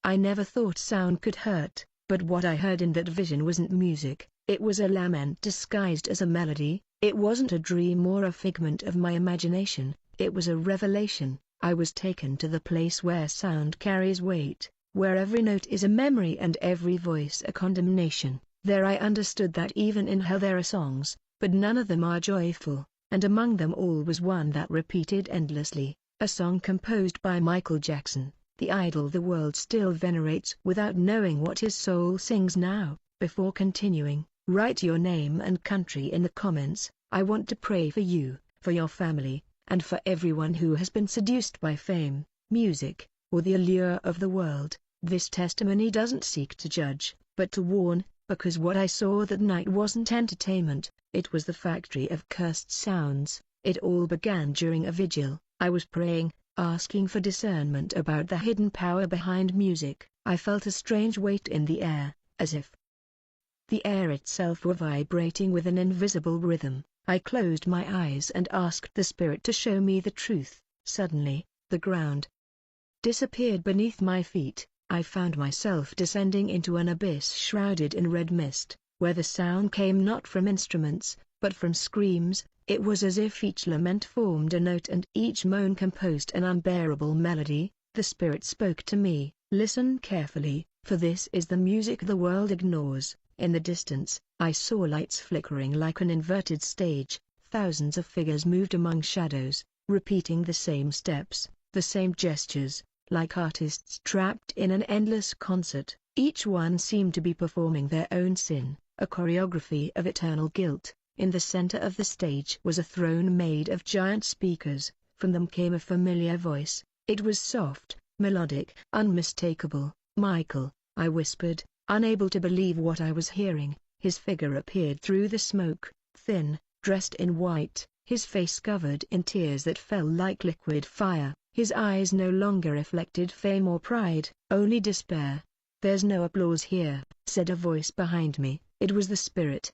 I never thought sound could hurt, but what I heard in that vision wasn't music, it was a lament disguised as a melody. It wasn't a dream or a figment of my imagination, it was a revelation. I was taken to the place where sound carries weight, where every note is a memory and every voice a condemnation. There I understood that even in hell there are songs, but none of them are joyful, and among them all was one that repeated endlessly, a song composed by Michael Jackson, the idol the world still venerates without knowing what his soul sings now. Before continuing, write your name and country in the comments. I want to pray for you, for your family, and for everyone who has been seduced by fame, music, or the allure of the world. This testimony doesn't seek to judge, but to warn, because what I saw that night wasn't entertainment, it was the factory of cursed sounds. It all began during a vigil. I was praying, asking for discernment about the hidden power behind music. I felt a strange weight in the air, as if the air itself were vibrating with an invisible rhythm. I closed my eyes and asked the spirit to show me the truth. Suddenly, the ground disappeared beneath my feet. I found myself descending into an abyss shrouded in red mist, where the sound came not from instruments, but from screams. It was as if each lament formed a note and each moan composed an unbearable melody. The spirit spoke to me, "Listen carefully, for this is the music the world ignores." In the distance, I saw lights flickering like an inverted stage. Thousands of figures moved among shadows, repeating the same steps, the same gestures, like artists trapped in an endless concert. Each one seemed to be performing their own sin, a choreography of eternal guilt. In the center of the stage was a throne made of giant speakers. From them came a familiar voice. It was soft, melodic, unmistakable. "Michael," I whispered, unable to believe what I was hearing. His figure appeared through the smoke, thin, dressed in white, his face covered in tears that fell like liquid fire. His eyes no longer reflected fame or pride, only despair. "There's no applause here," said a voice behind me. It was the spirit.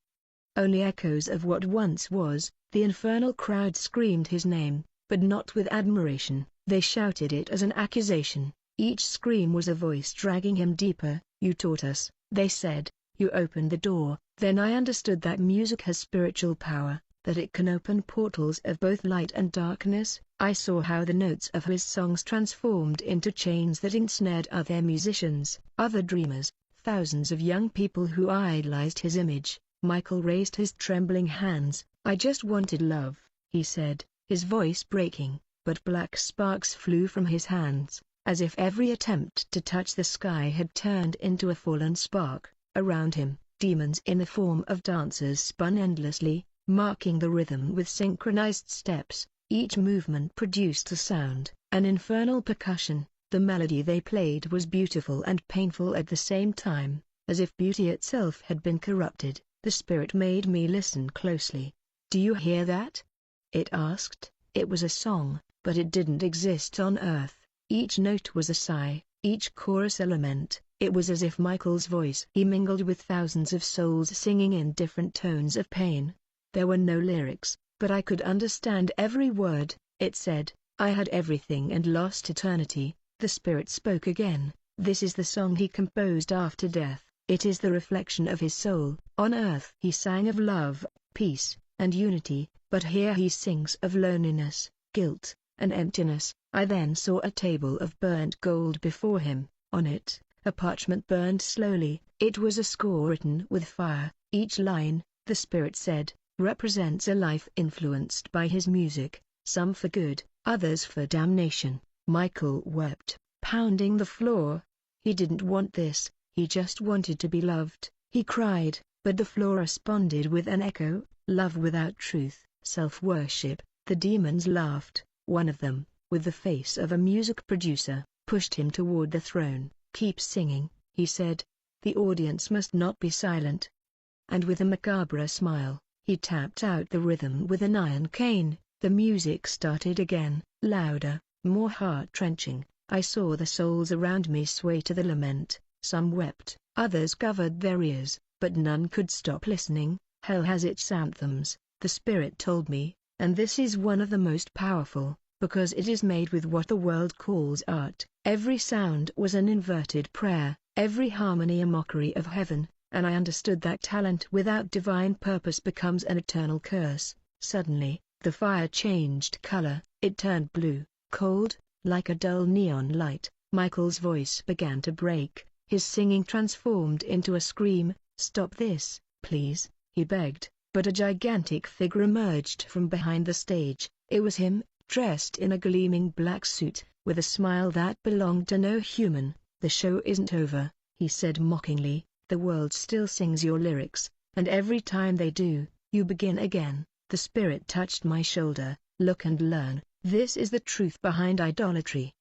Only echoes of what once was. The infernal crowd screamed his name, but not with admiration. They shouted it as an accusation. Each scream was a voice dragging him deeper. "You taught us," they said. "You opened the door." Then I understood that music has spiritual power, that it can open portals of both light and darkness. I saw how the notes of his songs transformed into chains that ensnared other musicians, other dreamers, thousands of young people who idolized his image. Michael raised his trembling hands. "I just wanted love," he said, his voice breaking, but black sparks flew from his hands, as if every attempt to touch the sky had turned into a fallen spark. Around him, demons in the form of dancers spun endlessly, marking the rhythm with synchronized steps. Each movement produced a sound, an infernal percussion. The melody they played was beautiful and painful at the same time, as if beauty itself had been corrupted. The spirit made me listen closely. "Do you hear that?" it asked. It was a song, but it didn't exist on earth. Each note was a sigh, each chorus a lament. It was as if Michael's voice mingled with thousands of souls singing in different tones of pain. There were no lyrics, but I could understand every word. It said, "I had everything and lost eternity." The spirit spoke again. "This is the song he composed after death. It is the reflection of his soul. On earth he sang of love, peace, and unity, but here he sings of loneliness, guilt, and emptiness." I then saw a table of burnt gold before him. On it, a parchment burned slowly. It was a score written with fire. Each line, the spirit said, represents a life influenced by his music, some for good, others for damnation. Michael wept, pounding the floor. He didn't want this, he just wanted to be loved. He cried, but the floor responded with an echo, love without truth, self-worship. The demons laughed. One of them, with the face of a music producer, pushed him toward the throne. "Keep singing," he said. "The audience must not be silent." And with a macabre smile, he tapped out the rhythm with an iron cane. The music started again, louder, more heart-wrenching. I saw the souls around me sway to the lament. Some wept, others covered their ears, but none could stop listening. Hell has its anthems, the spirit told me, and this is one of the most powerful. because it is made with what the world calls art. Every sound was an inverted prayer, every harmony a mockery of heaven, and I understood that talent without divine purpose becomes an eternal curse. Suddenly, the fire changed color. It turned blue, cold, like a dull neon light. Michael's voice began to break, his singing transformed into a scream. "Stop this, please," he begged, but a gigantic figure emerged from behind the stage. It was him, dressed in a gleaming black suit, with a smile that belonged to no human. "The show isn't over," he said mockingly, "the world still sings your lyrics, and every time they do, you begin again." The spirit touched my shoulder. "Look and learn, this is the truth behind idolatry.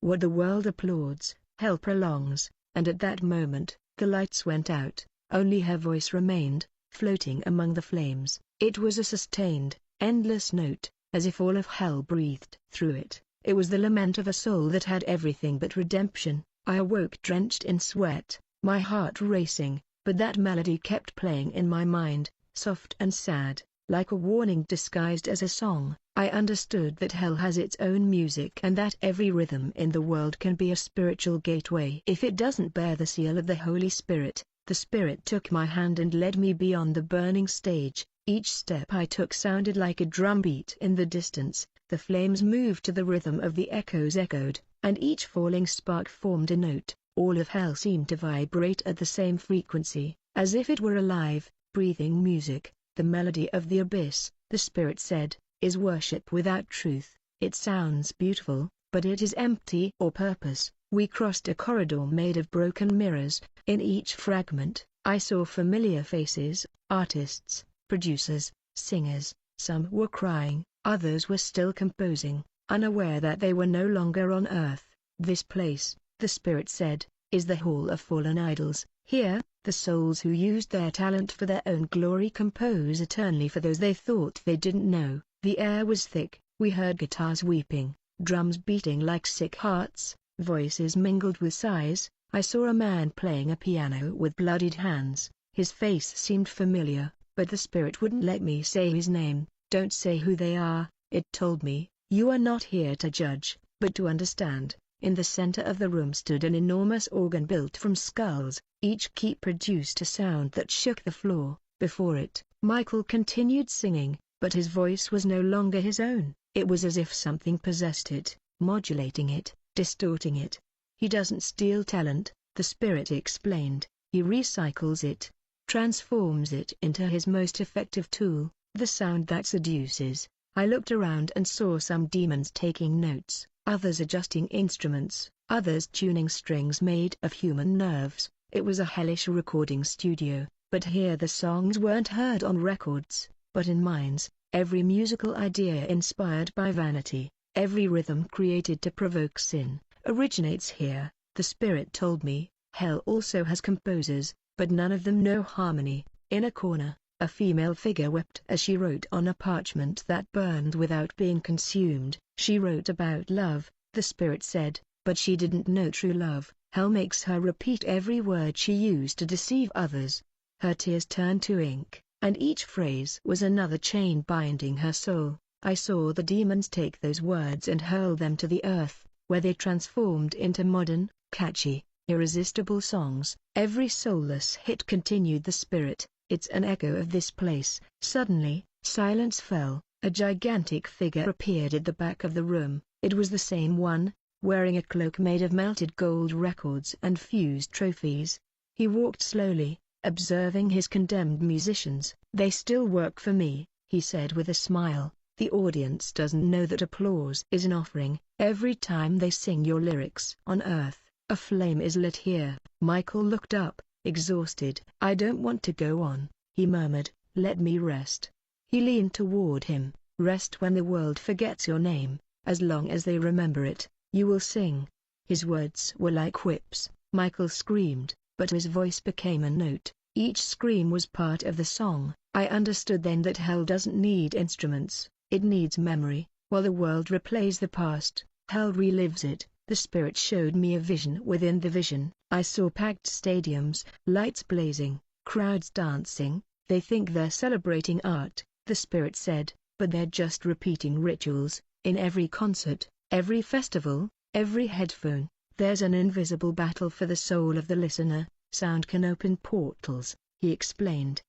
What the world applauds, hell prolongs." And at that moment, the lights went out, only her voice remained, floating among the flames. It was a sustained, endless note, as if all of hell breathed through it. It was the lament of a soul that had everything but redemption. I awoke drenched in sweat, my heart racing, but that melody kept playing in my mind, soft and sad, like a warning disguised as a song. I understood that hell has its own music and that every rhythm in the world can be a spiritual gateway if it doesn't bear the seal of the Holy Spirit. The Spirit took my hand and led me beyond the burning stage. Each step I took sounded like a drumbeat in the distance. The flames moved to the rhythm of the echoes echoed, and each falling spark formed a note. All of hell seemed to vibrate at the same frequency, as if it were alive, breathing music. "The melody of the abyss," the Spirit said, "is worship without truth. It sounds beautiful, but it is empty or purpose." We crossed a corridor made of broken mirrors. In each fragment, I saw familiar faces, artists, producers, singers. Some were crying, others were still composing, unaware that they were no longer on earth. "This place," the Spirit said, "is the Hall of Fallen Idols. Here, the souls who used their talent for their own glory compose eternally for those they thought they didn't know." The air was thick. We heard guitars weeping, drums beating like sick hearts, voices mingled with sighs. I saw a man playing a piano with bloodied hands. His face seemed familiar, but the Spirit wouldn't let me say his name. "Don't say who they are," it told me. "You are not here to judge, but to understand." In the center of the room stood an enormous organ built from skulls. Each key produced a sound that shook the floor. Before it, Michael continued singing, but his voice was no longer his own. It was as if something possessed it, modulating it, distorting it. "He doesn't steal talent," the Spirit explained. "He recycles it, transforms it into his most effective tool, the sound that seduces." I looked around and saw some demons taking notes, others adjusting instruments, others tuning strings made of human nerves. It was a hellish recording studio, but here the songs weren't heard on records, but in minds. Every musical idea inspired by vanity, every rhythm created to provoke sin, originates here, the Spirit told me. Hell also has composers, but none of them know harmony. In a corner, a female figure wept as she wrote on a parchment that burned without being consumed. She wrote about love, the Spirit said, but she didn't know true love. Hell makes her repeat every word she used to deceive others. Her tears turned to ink, and each phrase was another chain binding her soul. I saw the demons take those words and hurl them to the earth, where they transformed into modern, catchy, irresistible songs. "Every soulless hit," continued the Spirit, "it's an echo of this place." Suddenly, silence fell. A gigantic figure appeared at the back of the room. It was the same one, wearing a cloak made of melted gold records and fused trophies. He walked slowly, observing his condemned musicians. "They still work for me," he said with a smile. "The audience doesn't know that applause is an offering. Every time they sing your lyrics on earth, a flame is lit here." Michael looked up, exhausted. "I don't want to go on," he murmured. "Let me rest." He leaned toward him. "Rest when the world forgets your name. As long as they remember it, you will sing." His words were like whips. Michael screamed, but his voice became a note. Each scream was part of the song. I understood then that hell doesn't need instruments, it needs memory. While the world replays the past, hell relives it. The Spirit showed me a vision within the vision. I saw packed stadiums, lights blazing, crowds dancing. "They think they're celebrating art," the Spirit said, "but they're just repeating rituals. In every concert, every festival, every headphone, there's an invisible battle for the soul of the listener. Sound can open portals, he explained.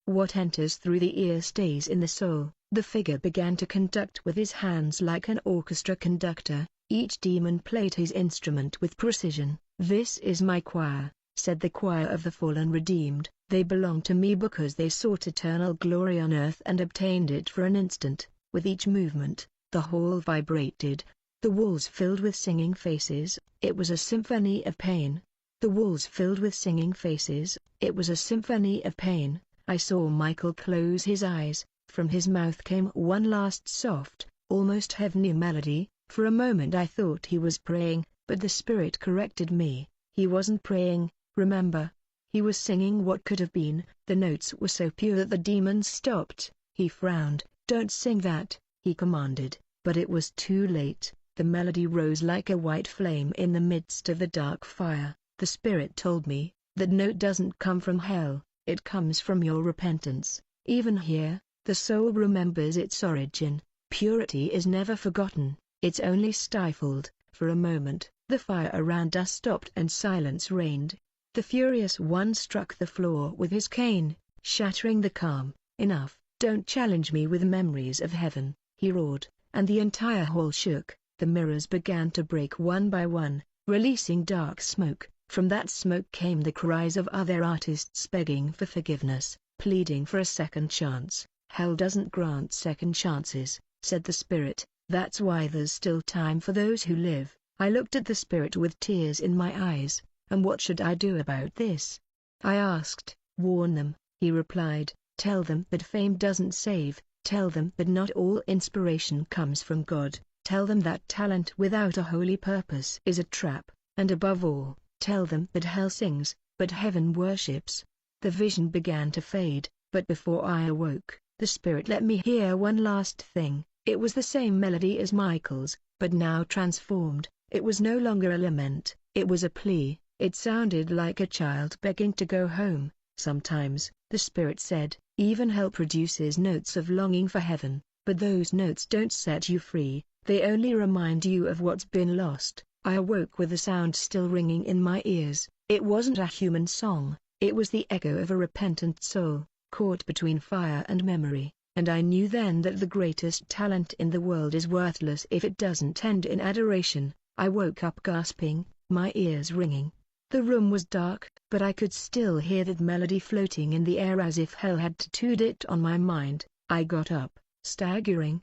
What enters through the ear stays in the soul. The figure began to conduct with his hands like an orchestra conductor. Each demon played his instrument with precision. "This is my choir," said the choir of the fallen redeemed. "They belong to me because they sought eternal glory on earth and obtained it for an instant." With each movement, the hall vibrated. The walls filled with singing faces. It was a symphony of pain. The walls filled with singing faces. It was a symphony of pain. I saw Michael close his eyes. From his mouth came one last soft, almost heavenly melody. For a moment I thought he was praying, but the Spirit corrected me. He wasn't praying, remember. He was singing what could have been. The notes were so pure that the demons stopped. He frowned. "Don't sing that," he commanded, but it was too late. The melody rose like a white flame in the midst of the dark fire. The Spirit told me, that note doesn't come from hell, it comes from your repentance. Even here, the soul remembers its origin. Purity is never forgotten, it's only stifled. For a moment, the fire around us stopped and silence reigned. The furious one struck the floor with his cane, shattering the calm. "Enough, don't challenge me with memories of heaven," he roared, and the entire hall shook. The mirrors began to break one by one, releasing dark smoke. From that smoke came the cries of other artists begging for forgiveness, pleading for a second chance. "Hell doesn't grant second chances," said the Spirit. "That's why there's still time for those who live." I looked at the Spirit with tears in my eyes. "And what should I do about this?" I asked. "Warn them," he replied. "Tell them that fame doesn't save. Tell them that not all inspiration comes from God. Tell them that talent without a holy purpose is a trap. And above all, tell them that hell sings, but heaven worships." The vision began to fade, but before I awoke, the Spirit let me hear one last thing. It was the same melody as Michael's, but now transformed. It was no longer a lament, it was a plea. It sounded like a child begging to go home. "Sometimes," the Spirit said, "even hell produces notes of longing for heaven, but those notes don't set you free, they only remind you of what's been lost." I awoke with the sound still ringing in my ears. It wasn't a human song, it was the echo of a repentant soul, caught between fire and memory, and I knew then that the greatest talent in the world is worthless if it doesn't end in adoration. I woke up gasping, my ears ringing. The room was dark, but I could still hear that melody floating in the air as if hell had tattooed it on my mind. I got up, staggering,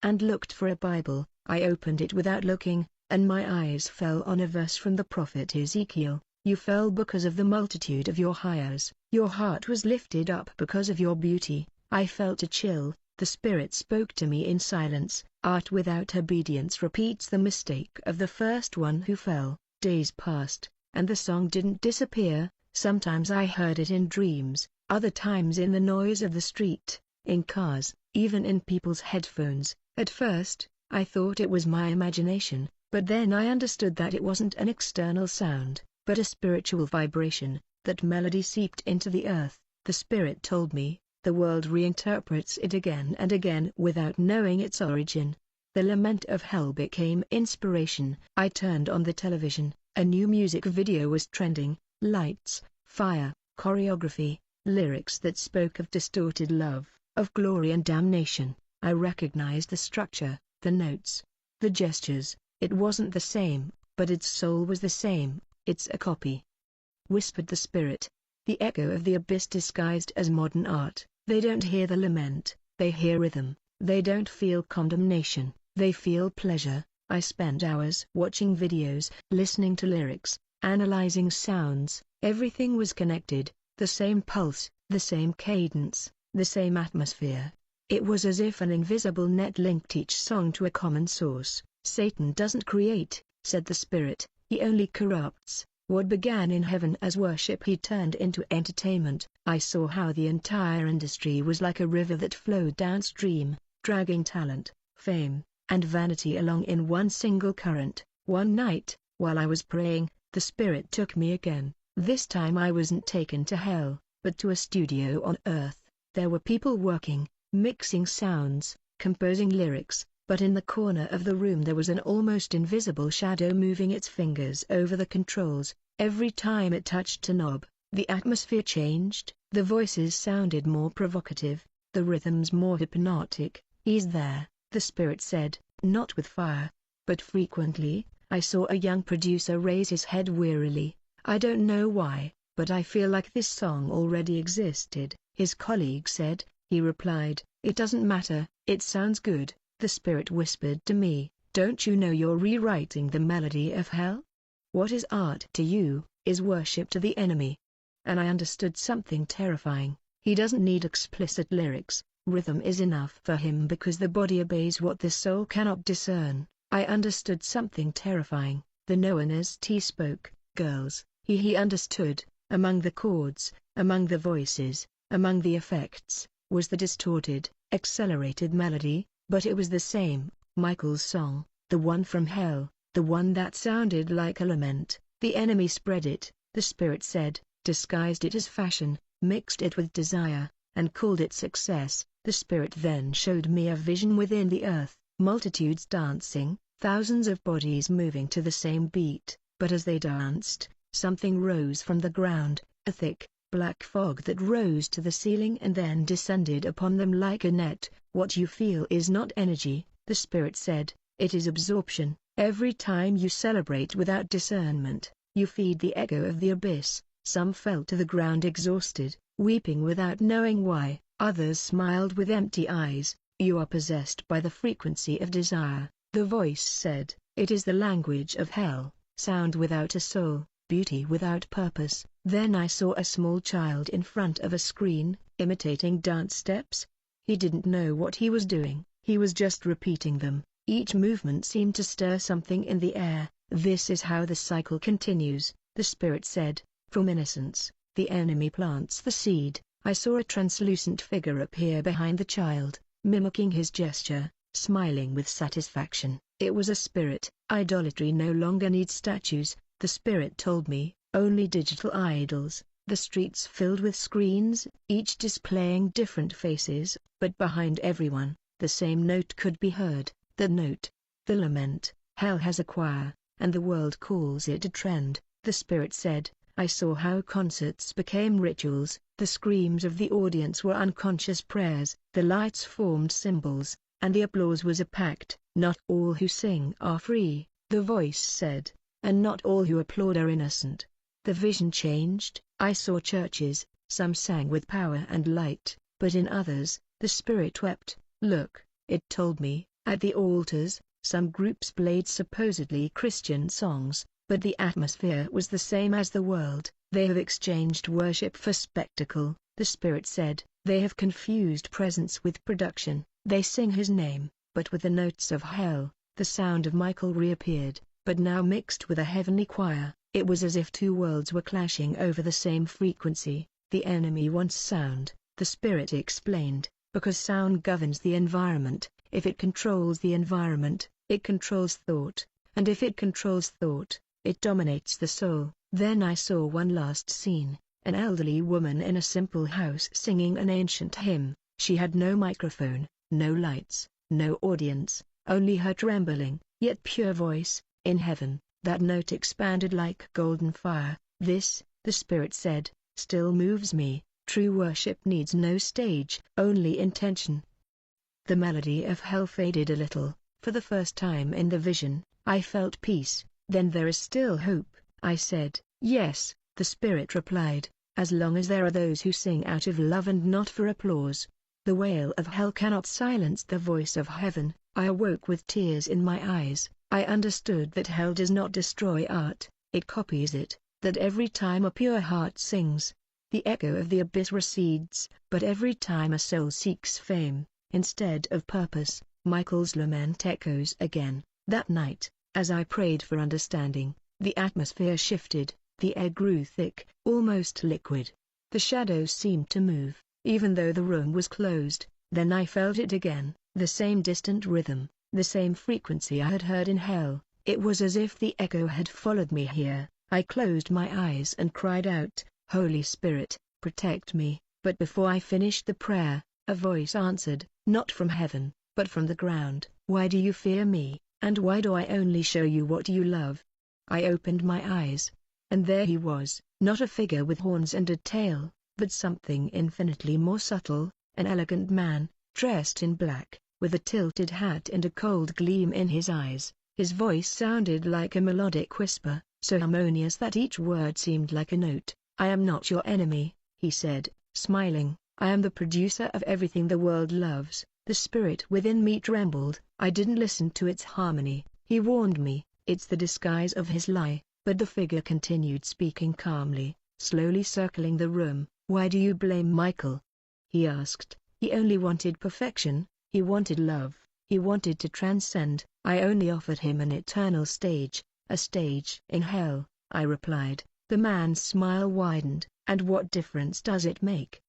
and looked for a Bible. I opened it without looking, and my eyes fell on a verse from the prophet Ezekiel. "You fell because of the multitude of your hires. Your heart was lifted up because of your beauty." I felt a chill. The Spirit spoke to me in silence. "Art without obedience repeats the mistake of the first one who fell." Days passed, and the song didn't disappear. Sometimes I heard it in dreams, other times in the noise of the street, in cars, even in people's headphones. At first, I thought it was my imagination, but then I understood that it wasn't an external sound, but a spiritual vibration. That melody seeped into the earth. The Spirit told me, the world reinterprets it again and again without knowing its origin. The lament of hell became inspiration. I turned on the television. A new music video was trending. Lights, fire, choreography, lyrics that spoke of distorted love, of glory and damnation. I recognized the structure, the notes, the gestures. It wasn't the same, but its soul was the same. "It's a copy," whispered the Spirit. "The echo of the abyss disguised as modern art." They don't hear the lament, they hear rhythm. They don't feel condemnation, they feel pleasure. I spent hours watching videos, listening to lyrics, analyzing sounds. Everything was connected, the same pulse, the same cadence, the same atmosphere. It was as if an invisible net linked each song to a common source. "Satan doesn't create," said the Spirit, "he only corrupts. What began in heaven as worship he turned into entertainment." I saw how the entire industry was like a river that flowed downstream, dragging talent, fame, and vanity along in one single current. One night, while I was praying, the Spirit took me again. This time I wasn't taken to hell, but to a studio on earth. There were people working, mixing sounds, composing lyrics, but in the corner of the room there was an almost invisible shadow moving its fingers over the controls. Every time it touched a knob, the atmosphere changed, the voices sounded more provocative, the rhythms more hypnotic. "He's there," the spirit said, "not with fire, but frequently." I saw a young producer raise his head wearily. "I don't know why, but I feel like this song already existed," his colleague said. He replied, "It doesn't matter, it sounds good." The spirit whispered to me, "Don't you know you're rewriting the melody of hell? What is art to you, is worship to the enemy." And I understood something terrifying. He doesn't need explicit lyrics, rhythm is enough for him because the body obeys what the soul cannot discern. I understood something terrifying. The Noanest spoke, girls, he understood, among the chords, among the voices, among the effects, was the distorted, accelerated melody, but it was the same, Michael's song, the one from hell, the one that sounded like a lament. The enemy spread it, the spirit said, disguised it as fashion, mixed it with desire, and called it success. The spirit then showed me a vision within the earth, multitudes dancing, thousands of bodies moving to the same beat, but as they danced, something rose from the ground, a thick, black fog that rose to the ceiling and then descended upon them like a net. "What you feel is not energy," the spirit said, "it is absorption. Every time you celebrate without discernment, you feed the echo of the abyss." Some fell to the ground exhausted, weeping without knowing why, others smiled with empty eyes. "You are possessed by the frequency of desire," the voice said, "it is the language of hell, sound without a soul, beauty without purpose." Then I saw a small child in front of a screen, imitating dance steps. He didn't know what he was doing, he was just repeating them. Each movement seemed to stir something in the air. "This is how the cycle continues," the spirit said. "From innocence, the enemy plants the seed." I saw a translucent figure appear behind the child, mimicking his gesture, smiling with satisfaction. It was a spirit. "Idolatry no longer needs statues," the spirit told me, "only digital idols." The streets filled with screens, each displaying different faces, but behind everyone, the same note could be heard, the note, the lament. "Hell has a choir, and the world calls it a trend," the spirit said. I saw how concerts became rituals, the screams of the audience were unconscious prayers, the lights formed symbols, and the applause was a pact. "Not all who sing are free," the voice said, "and not all who applaud are innocent." The vision changed. I saw churches, some sang with power and light, but in others, the spirit wept. "Look," it told me, "at the altars, some groups played supposedly Christian songs, but the atmosphere was the same as the world. They have exchanged worship for spectacle," the spirit said. "They have confused presence with production. They sing his name, but with the notes of hell." The sound of Michael reappeared, but now mixed with a heavenly choir. It was as if two worlds were clashing over the same frequency. "The enemy wants sound," the spirit explained, "because sound governs the environment. If it controls the environment, it controls thought, and if it controls thought, it dominates the soul." Then I saw one last scene, an elderly woman in a simple house singing an ancient hymn. She had no microphone, no lights, no audience, only her trembling, yet pure voice. In heaven, that note expanded like golden fire. "This," the spirit said, "still moves me. True worship needs no stage, only intention." The melody of hell faded a little. For the first time in the vision, I felt peace. "Then there is still hope," I said. "Yes," the spirit replied, "as long as there are those who sing out of love and not for applause. The wail of hell cannot silence the voice of heaven." I awoke with tears in my eyes. I understood that hell does not destroy art, it copies it, that every time a pure heart sings, the echo of the abyss recedes, but every time a soul seeks fame, instead of purpose, Michael's lament echoes again. That night, as I prayed for understanding, the atmosphere shifted, the air grew thick, almost liquid. The shadows seemed to move, even though the room was closed. Then I felt it again, the same distant rhythm, the same frequency I had heard in hell. It was as if the echo had followed me here. I closed my eyes and cried out, "Holy Spirit, protect me." But before I finished the prayer, a voice answered, not from heaven, but from the ground. Why do you fear me, and why do I only show you what you love? I opened my eyes, and there he was, not a figure with horns and a tail, but something infinitely more subtle, an elegant man, dressed in black, with a tilted hat and a cold gleam in his eyes. His voice sounded like a melodic whisper, so harmonious that each word seemed like a note. "I am not your enemy," he said, smiling. "I am the producer of everything the world loves." The spirit within me trembled. I didn't listen to its harmony. He warned me, it's the disguise of his lie. But the figure continued speaking calmly, slowly circling the room. "Why do you blame Michael?" he asked. "He only wanted perfection, he wanted love, he wanted to transcend. I only offered him an eternal stage, a stage in hell," I replied. The man's smile widened. "And what difference does it make?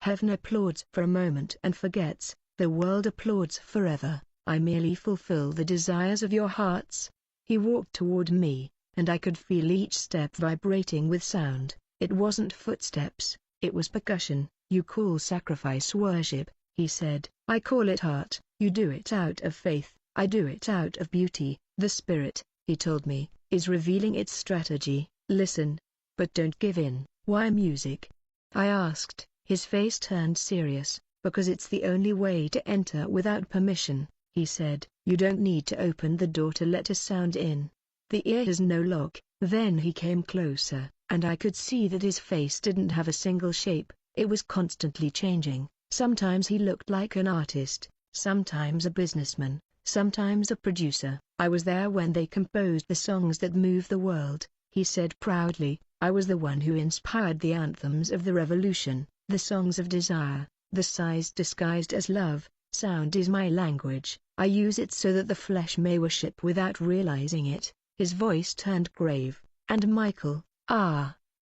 Heaven applauds for a moment and forgets, the world applauds forever. I merely fulfill the desires of your hearts." He walked toward me, and I could feel each step vibrating with sound. It wasn't footsteps, it was percussion. "You call sacrifice worship," he said. "I call it art. You do it out of faith, I do it out of beauty. The spirit," he told me, "is revealing its strategy. Listen, but don't give in." "Why music?" I asked. His face turned serious. "Because it's the only way to enter without permission," he said. "You don't need to open the door to let a sound in. The ear has no lock." Then he came closer, and I could see that his face didn't have a single shape. It was constantly changing. Sometimes he looked like an artist, sometimes a businessman, sometimes a producer. "I was there when they composed the songs that move the world," he said proudly. "I was the one who inspired the anthems of the revolution, the songs of desire, the sighs disguised as love. Sound is my language. I use it so that the flesh may worship without realizing it." His voice turned grave. "And Michael,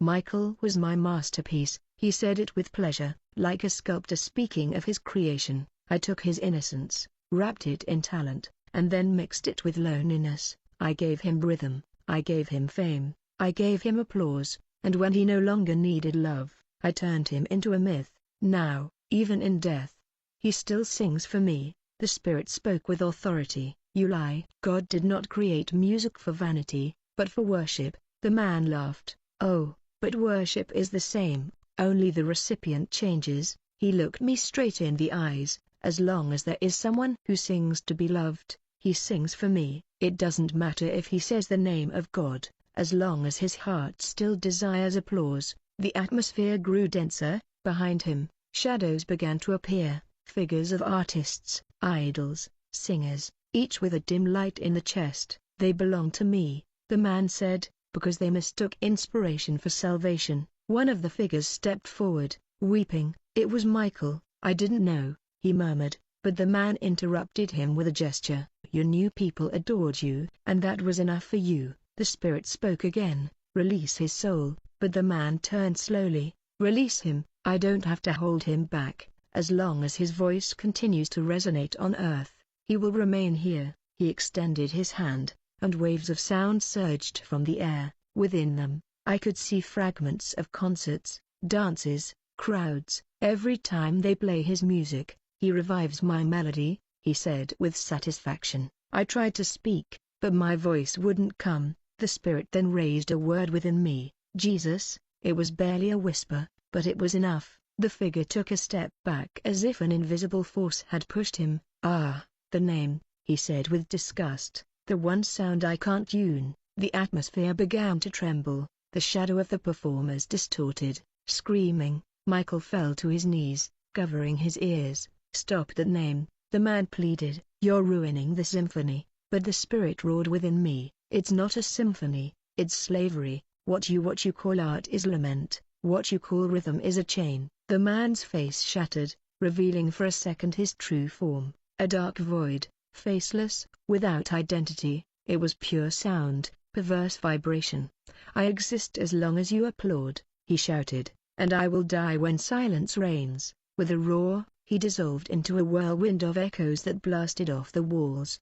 Michael was my masterpiece." He said it with pleasure, like a sculptor speaking of his creation. "I took his innocence, wrapped it in talent, and then mixed it with loneliness. I gave him rhythm, I gave him fame, I gave him applause, and when he no longer needed love, I turned him into a myth. Now, even in death, he still sings for me." The spirit spoke with authority. "You lie. God did not create music for vanity, but for worship." The man laughed. "Oh, but worship is the same, only the recipient changes." He looked me straight in the eyes. "As long as there is someone who sings to be loved, he sings for me. It doesn't matter if he says the name of God, as long as his heart still desires applause." The atmosphere grew denser. Behind him, shadows began to appear, figures of artists, idols, singers, each with a dim light in the chest. "They belong to me," the man said, "because they mistook inspiration for salvation." One of the figures stepped forward, weeping. "It was Michael." "I didn't know," he murmured, but the man interrupted him with a gesture. "Your new people adored you, and that was enough for you." The spirit spoke again. "Release his soul." But the man turned slowly. "Release him. I don't have to hold him back. As long as his voice continues to resonate on earth, he will remain here." He extended his hand, and waves of sound surged from the air. Within them, I could see fragments of concerts, dances, crowds. "Every time they play his music, he revives my melody," he said with satisfaction. I tried to speak, but my voice wouldn't come. The spirit then raised a word within me, "Jesus." It was barely a whisper, but it was enough. The figure took a step back as if an invisible force had pushed him. "Ah, the name," he said with disgust, "the one sound I can't tune." The atmosphere began to tremble, the shadow of the performers distorted. Screaming, Michael fell to his knees, covering his ears. "Stop that name," the man pleaded. "You're ruining the symphony." But the spirit roared within me, "It's not a symphony, it's slavery. What you call art is lament, what you call rhythm is a chain." The man's face shattered, revealing for a second his true form, a dark void, faceless, without identity. It was pure sound, perverse vibration. "I exist as long as you applaud," he shouted, "and I will die when silence reigns." With a roar, he dissolved into a whirlwind of echoes that blasted off the walls.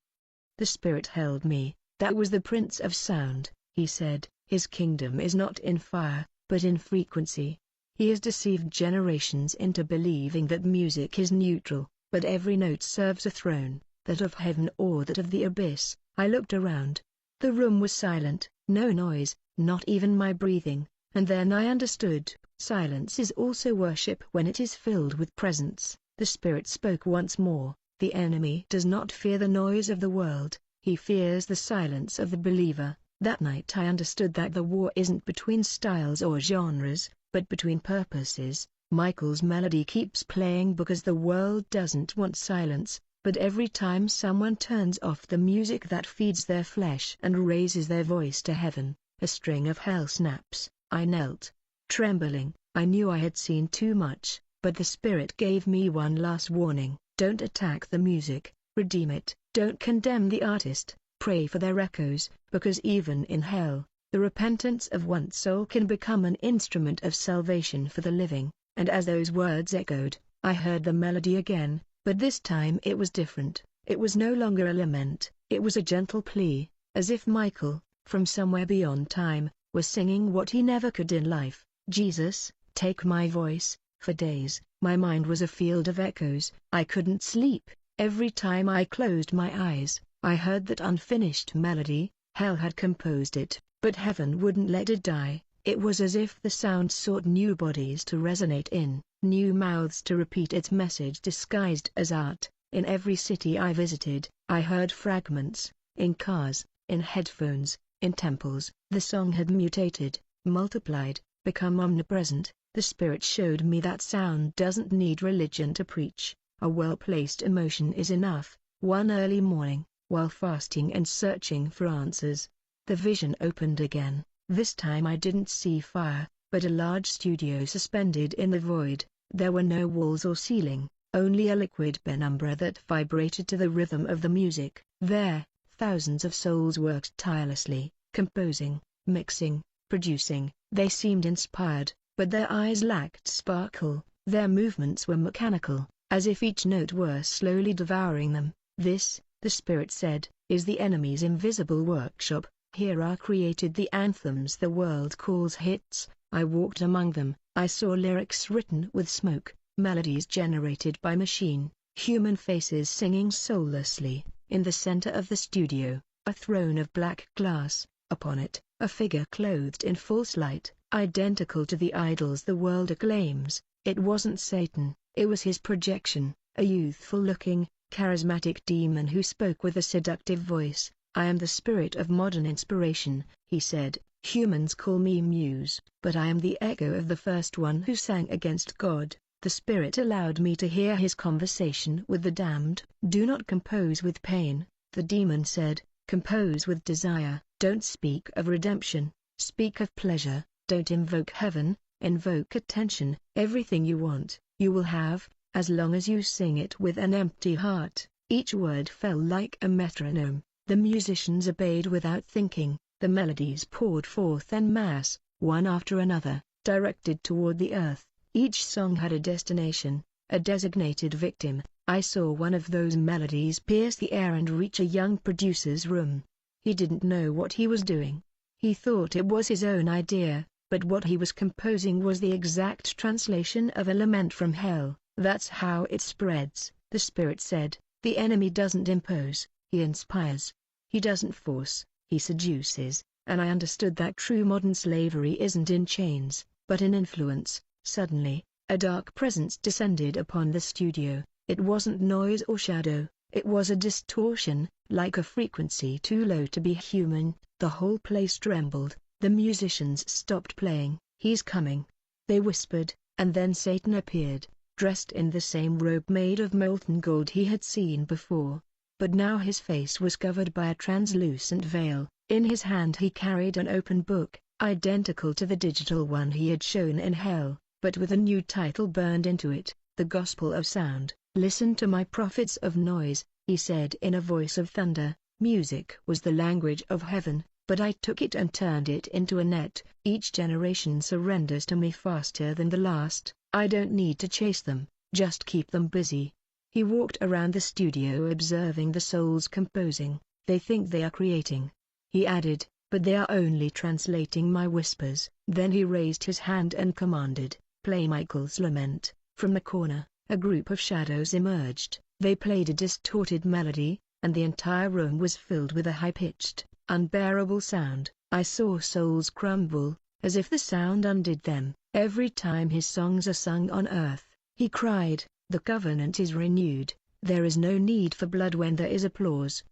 The spirit held me. "That was the Prince of Sound," he said. "His kingdom is not in fire, but in frequency. He has deceived generations into believing that music is neutral, but every note serves a throne. that of heaven or that of the abyss. I looked around. The room was silent, no noise, not even my breathing, and then I understood. Silence is also worship when it is filled with presence. The Spirit spoke once more. The enemy does not fear the noise of the world, he fears the silence of the believer. That night I understood that the war isn't between styles or genres, but between purposes. Michael's melody keeps playing because the world doesn't want silence, but every time someone turns off the music that feeds their flesh and raises their voice to heaven, a string of hell snaps. I knelt. Trembling, I knew I had seen too much, but the Spirit gave me one last warning. Don't attack the music, redeem it. Don't condemn the artist, pray for their echoes, because even in hell, the repentance of one soul can become an instrument of salvation for the living. And as those words echoed, I heard the melody again, but this time it was different. It was no longer a lament, it was a gentle plea, as if Michael, from somewhere beyond time, was singing what he never could in life. Jesus, take my voice. For days, my mind was a field of echoes. I couldn't sleep. Every time I closed my eyes, I heard that unfinished melody. Hell had composed it, but heaven wouldn't let it die. It was as if the sound sought new bodies to resonate in, new mouths to repeat its message disguised as art. In every city I visited, I heard fragments, in cars, in headphones, in temples. The song had mutated, multiplied, become omnipresent. The Spirit showed me that sound doesn't need religion to preach. A well-placed emotion is enough. One early morning, while fasting and searching for answers, the vision opened again. This time I didn't see fire, but a large studio suspended in the void. There were no walls or ceiling, only a liquid penumbra that vibrated to the rhythm of the music. There, thousands of souls worked tirelessly, composing, mixing, producing. They seemed inspired, but their eyes lacked sparkle. Their movements were mechanical, as if each note were slowly devouring them. This, the Spirit said, is the enemy's invisible workshop. Here are created the anthems the world calls hits. I walked among them. I saw lyrics written with smoke, melodies generated by machine, human faces singing soullessly. In the center of the studio, a throne of black glass. Upon it, a figure clothed in false light, identical to the idols the world acclaims. It wasn't Satan, it was his projection, a youthful-looking, charismatic demon who spoke with a seductive voice. I am the spirit of modern inspiration, he said. Humans call me Muse, but I am the echo of the first one who sang against God. The Spirit allowed me to hear his conversation with the damned. Do not compose with pain, the demon said, compose with desire. Don't speak of redemption, speak of pleasure. Don't invoke heaven, invoke attention. Everything you want, you will have, as long as you sing it with an empty heart. Each word fell like a metronome. The musicians obeyed without thinking. The melodies poured forth en masse, one after another, directed toward the earth. Each song had a destination, a designated victim. I saw one of those melodies pierce the air and reach a young producer's room. He didn't know what he was doing. He thought it was his own idea, but what he was composing was the exact translation of a lament from hell. That's how it spreads, the Spirit said. The enemy doesn't impose, he inspires. He doesn't force, he seduces, and I understood that true modern slavery isn't in chains, but in influence. Suddenly, a dark presence descended upon the studio. It wasn't noise or shadow, it was a distortion, like a frequency too low to be human. The whole place trembled. The musicians stopped playing. He's coming, they whispered, and then Satan appeared, dressed in the same robe made of molten gold he had seen before. But now his face was covered by a translucent veil. In his hand he carried an open book, identical to the digital one he had shown in hell, but with a new title burned into it, The Gospel of Sound. Listen to my prophets of noise, he said in a voice of thunder. Music was the language of heaven, but I took it and turned it into a net. Each generation surrenders to me faster than the last. I don't need to chase them, just keep them busy. He walked around the studio observing the souls composing. They think they are creating, he added, but they are only translating my whispers. Then he raised his hand and commanded, play Michael's Lament. From the corner, a group of shadows emerged. They played a distorted melody, and the entire room was filled with a high-pitched, unbearable sound. I saw souls crumble, as if the sound undid them. Every time his songs are sung on earth, he cried, the covenant is renewed, there is no need for blood when there is applause.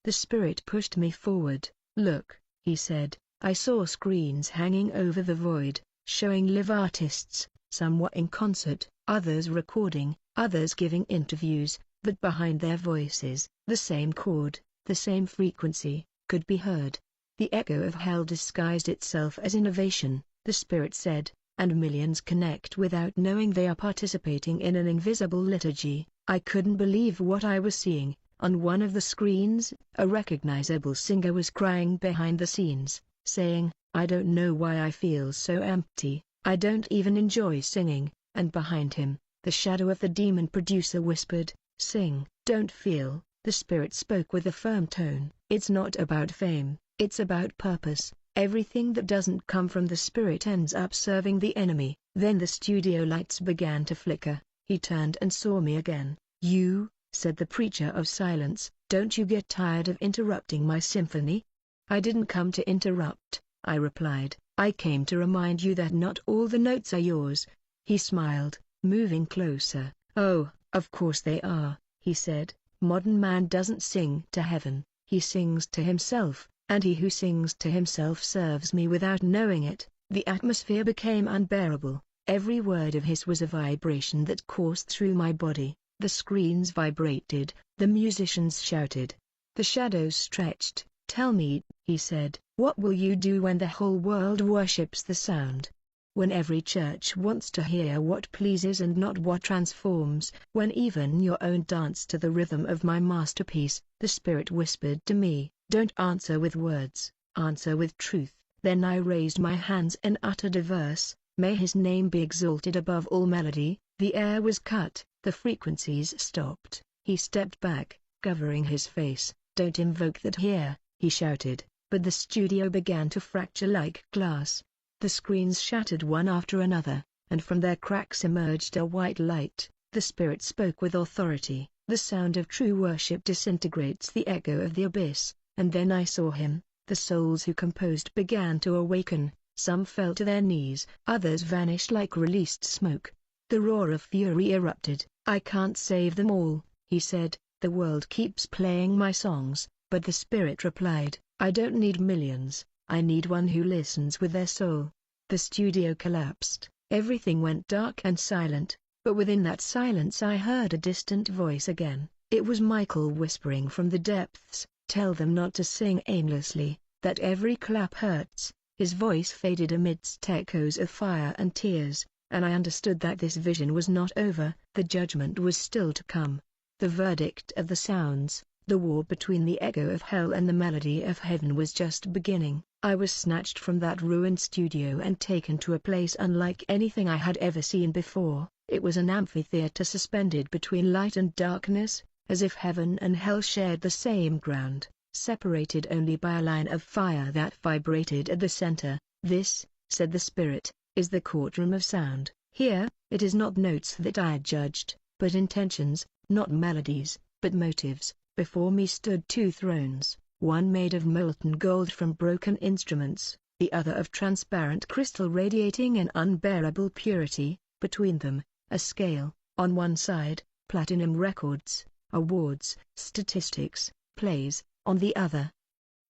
The spirit pushed me forward. Look, he said. I saw screens hanging over the void, showing live artists, some were in concert, others recording, others giving interviews, but behind their voices, the same chord, the same frequency, could be heard. The echo of hell disguised itself as innovation, the spirit said, and millions connect without knowing they are participating in an invisible liturgy. I couldn't believe what I was seeing. On one of the screens, a recognizable singer was crying behind the scenes, saying, I don't know why I feel so empty, I don't even enjoy singing, and behind him, the shadow of the demon producer whispered, sing. Don't feel, the spirit spoke with a firm tone. It's not about fame, it's about purpose. Everything that doesn't come from the spirit ends up serving the enemy. Then the studio lights began to flicker. He turned and saw me again. You, said the preacher of silence, don't you get tired of interrupting my symphony? I didn't come to interrupt, I replied. I came to remind you that not all the notes are yours. He smiled, moving closer. Oh, of course they are, he said. Modern man doesn't sing to heaven, he sings to himself, and he who sings to himself serves me without knowing it. The atmosphere became unbearable. Every word of his was a vibration that coursed through my body. The screens vibrated, the musicians shouted. The shadows stretched. Tell me, he said, what will you do when the whole world worships the sound? When every church wants to hear what pleases and not what transforms, when even your own dance to the rhythm of my masterpiece, the spirit whispered to me, don't answer with words, answer with truth. Then I raised my hands and uttered a verse, may his name be exalted above all melody. The air was cut, the frequencies stopped. He stepped back, covering his face. Don't invoke that here, he shouted, but the studio began to fracture like glass. The screens shattered one after another, and from their cracks emerged a white light. The spirit spoke with authority. The sound of true worship disintegrates the echo of the abyss. And then I saw him. The souls who composed began to awaken. Some fell to their knees, others vanished like released smoke. The roar of fury erupted. I can't save them all, he said. The world keeps playing my songs, but the spirit replied, I don't need millions, I need one who listens with their soul. The studio collapsed, everything went dark and silent, but within that silence I heard a distant voice again. It was Michael whispering from the depths, tell them not to sing aimlessly, that every clap hurts. His voice faded amidst echoes of fire and tears, and I understood that this vision was not over, the judgment was still to come. The verdict of the sounds, the war between the echo of hell and the melody of heaven was just beginning. I was snatched from that ruined studio and taken to a place unlike anything I had ever seen before. It was an amphitheater suspended between light and darkness, as if heaven and hell shared the same ground, separated only by a line of fire that vibrated at the center. This, said the spirit, is the courtroom of sound. Here, it is not notes that I judged, but intentions, not melodies, but motives. Before me stood two thrones, one made of molten gold from broken instruments, the other of transparent crystal radiating an unbearable purity. Between them, a scale, on one side, platinum records, awards, statistics, plays, on the other,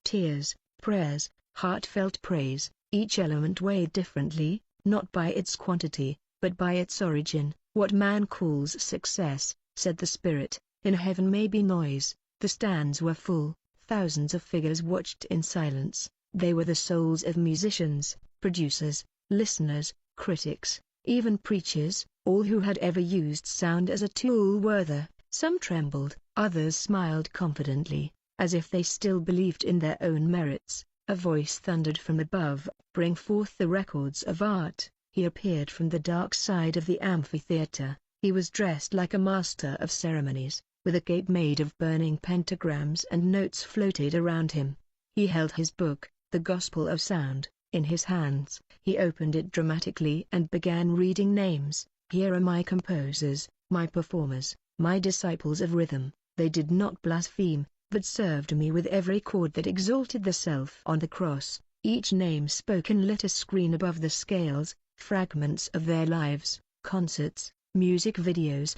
tears, prayers, heartfelt praise, each element weighed differently, not by its quantity, but by its origin. What man calls success, said the spirit, in heaven may be noise. The stands were full, thousands of figures watched in silence. They were the souls of musicians, producers, listeners, critics, even preachers. All who had ever used sound as a tool were there. Some trembled, others smiled confidently, as if they still believed in their own merits. A voice thundered from above, bring forth the records of art. He appeared from the dark side of the amphitheater. He was dressed like a master of ceremonies, with a cape made of burning pentagrams and notes floated around him. He held his book, The Gospel of Sound, in his hands. He opened it dramatically and began reading names. Here are my composers, my performers, My disciples of rhythm, they did not blaspheme, but served me with every chord that exalted the self on the cross. Each name spoken lit a screen above the scales, fragments of their lives, concerts, music videos,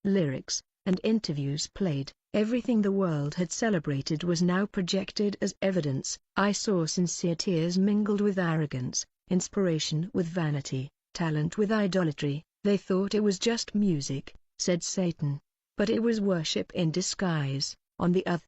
lyrics, and interviews played. Everything the world had celebrated was now projected as evidence. I saw sincere tears mingled with arrogance, inspiration with vanity, talent with idolatry. They thought it was just music, said Satan. But it was worship in disguise. On the other